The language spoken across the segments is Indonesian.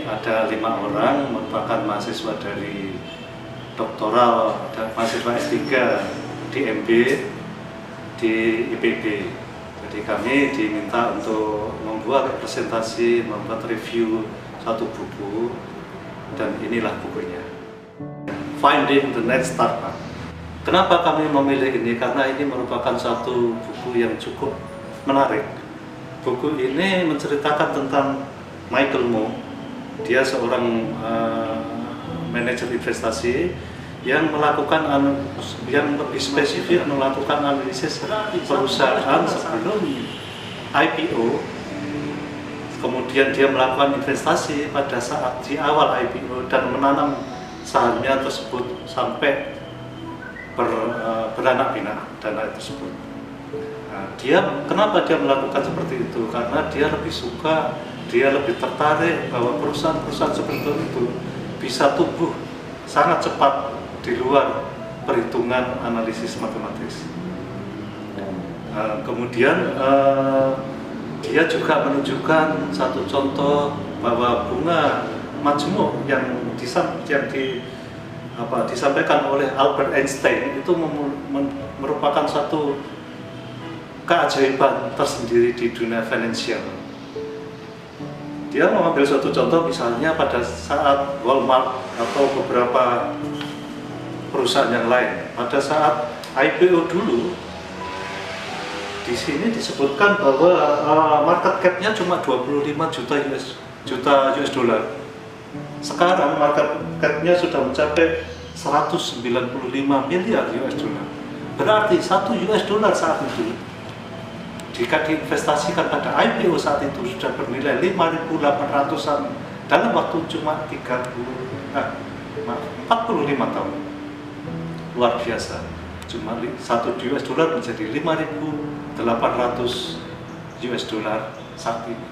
ada 5 orang merupakan mahasiswa dari doktoral, ada mahasiswa S3 di MB, di IPB. Jadi kami diminta untuk membuat presentasi, membuat review satu buku, dan inilah bukunya. Finding the Next Startup. Kenapa kami memilih ini? Karena ini merupakan satu buku yang cukup menarik. Buku ini menceritakan tentang Michael Moe. Dia seorang manajer investasi yang melakukan yang lebih spesifik melakukan analisis perusahaan sebelum IPO. Kemudian dia melakukan investasi pada saat di awal IPO dan menanam sahamnya tersebut sampai beranak pinak dana tersebut. Nah, kenapa dia melakukan seperti itu? Karena dia lebih suka, dia lebih tertarik bahwa perusahaan-perusahaan seperti itu bisa tumbuh sangat cepat di luar perhitungan analisis matematis. Kemudian dia juga menunjukkan satu contoh bahwa bunga majmuk yang disampaikan oleh Albert Einstein itu merupakan satu keajaiban tersendiri di dunia finansial. Dia mengambil suatu contoh, misalnya pada saat Walmart atau beberapa perusahaan yang lain, pada saat IPO dulu, di sini disebutkan bahwa market cap-nya cuma 25 juta US dollar. Sekarang market cap-nya sudah mencapai 195 miliar US dollar. Berarti 1 US dollar saat itu, jika diinvestasikan pada IPO saat itu, sudah bernilai 5.800-an dalam waktu cuma 45 tahun. Luar biasa. Cuma 1 US dollar menjadi 5.800 US dollar saat ini.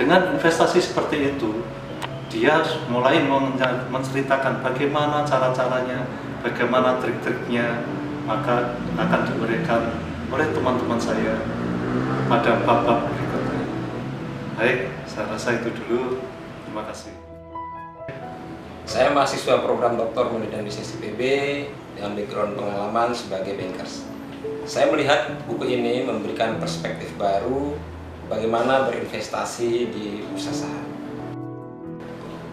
Dengan investasi seperti itu, dia mulai menceritakan bagaimana cara-caranya, bagaimana trik-triknya, maka akan diberikan oleh teman-teman saya pada bab-bab berikutnya. Baik, saya rasa itu dulu. Terima kasih. Saya mahasiswa program Doktor Manajemen Bisnis IPB dengan background pengalaman sebagai bankers. Saya melihat buku ini memberikan perspektif baru bagaimana berinvestasi di bursa saham.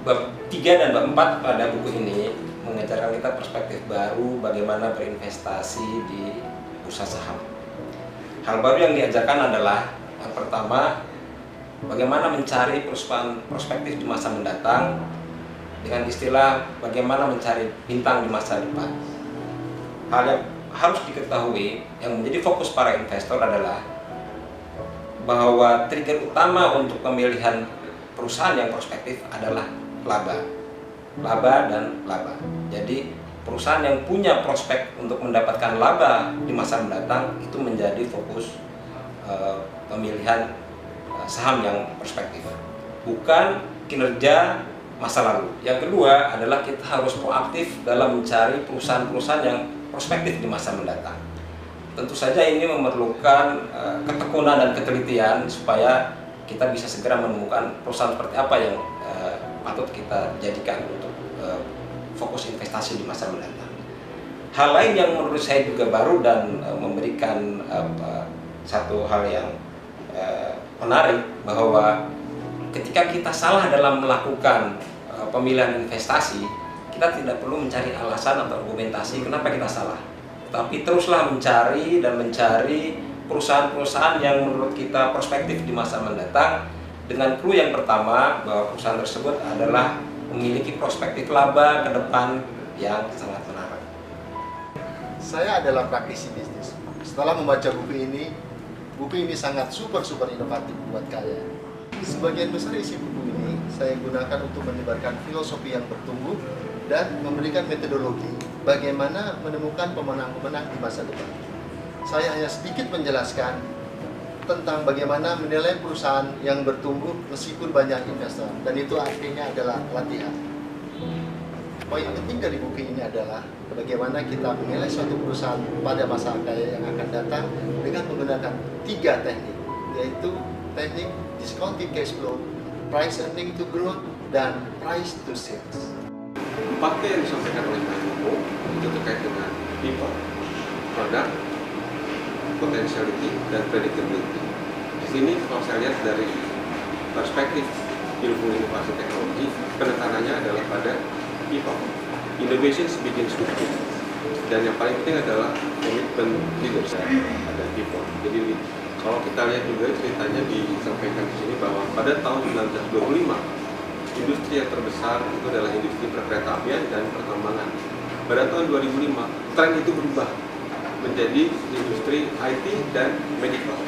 Bab 3 dan bab 4 pada buku ini mengajarkan kita perspektif baru bagaimana berinvestasi di bursa saham. Hal baru yang diajarkan adalah yang pertama, bagaimana mencari perusahaan prospektif di masa mendatang dengan istilah bagaimana mencari bintang di masa depan. Hal yang harus diketahui yang menjadi fokus para investor adalah bahwa trigger utama untuk pemilihan perusahaan yang prospektif adalah laba dan laba. Jadi perusahaan yang punya prospek untuk mendapatkan laba di masa mendatang itu menjadi fokus pemilihan saham yang prospektif, bukan kinerja masa lalu. Yang kedua adalah kita harus proaktif dalam mencari perusahaan-perusahaan yang prospektif di masa mendatang. Tentu saja ini memerlukan ketekunan dan ketelitian supaya kita bisa segera menemukan perusahaan seperti apa yang patut kita jadikan untuk fokus investasi di masa mendatang. Hal lain yang menurut saya juga baru dan memberikan satu hal yang menarik, bahwa ketika kita salah dalam melakukan pemilihan investasi, kita tidak perlu mencari alasan atau argumentasi kenapa kita salah, tapi teruslah mencari perusahaan-perusahaan yang menurut kita prospektif di masa mendatang, dengan clue yang pertama bahwa perusahaan tersebut adalah memiliki prospektif laba ke depan yang sangat menarik. Saya adalah praktisi bisnis. Setelah membaca buku ini sangat super inovatif buat kalian. Sebagian besar isi buku ini saya gunakan untuk menyebarkan filosofi yang bertumbuh dan memberikan metodologi bagaimana menemukan pemenang-pemenang di masa depan. Saya hanya sedikit menjelaskan tentang bagaimana menilai perusahaan yang bertumbuh meskipun banyak investor, dan itu artinya adalah latihan. Poin penting dari buku ini adalah bagaimana kita menilai suatu perusahaan pada masa yang akan datang dengan menggunakan 3 teknik, yaitu teknik discounted cash flow, price earning to growth, dan price to sales. 4P yang disampaikan oleh Pak Joko itu terkait dengan people, product, potentiality, dan predictability. Di sini kalau saya lihat dari perspektif ilmu inovasi teknologi, penekanannya adalah pada people. Innovation begins with people. Dan yang paling penting adalah komitmen leadership pada people. Jadi kalau kita lihat juga ceritanya disampaikan di sini bahwa pada tahun 1925 industri yang terbesar itu adalah industri perkeretaapian dan pertambangan. Pada tahun 2005 tren itu berubah menjadi industri IT dan medical.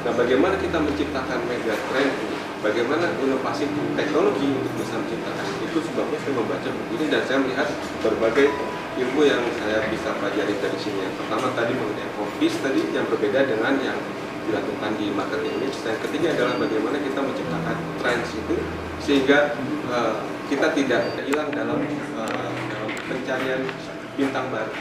Nah, bagaimana kita menciptakan mega trend ini? Bagaimana inovasi teknologi untuk bisa menciptakan itu? Sebabnya saya membaca buku ini dan saya melihat berbagai ilmu yang saya bisa pelajari dari sini. Yang pertama tadi mengenai office tadi yang berbeda dengan yang dilakukan di marketing mix. Dan ketiga adalah bagaimana kita menciptakan trends itu sehingga kita tidak hilang dalam pencarian bintang baru.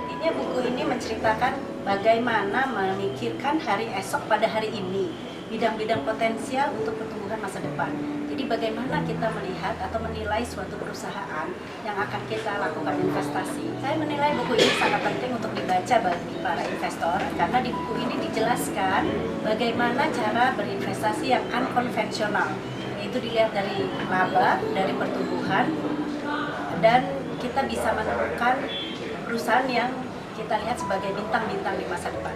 Intinya buku ini menceritakan bagaimana memikirkan hari esok pada hari ini, bidang-bidang potensial untuk pertumbuhan masa depan. Jadi bagaimana kita melihat atau menilai suatu perusahaan yang akan kita lakukan investasi. Saya menilai buku ini sangat penting untuk dibaca bagi para investor karena di buku ini dijelaskan bagaimana cara berinvestasi yang unkonvensional. Yaitu dilihat dari laba, dari pertumbuhan, dan kita bisa menemukan perusahaan yang kita lihat sebagai bintang-bintang di masa depan.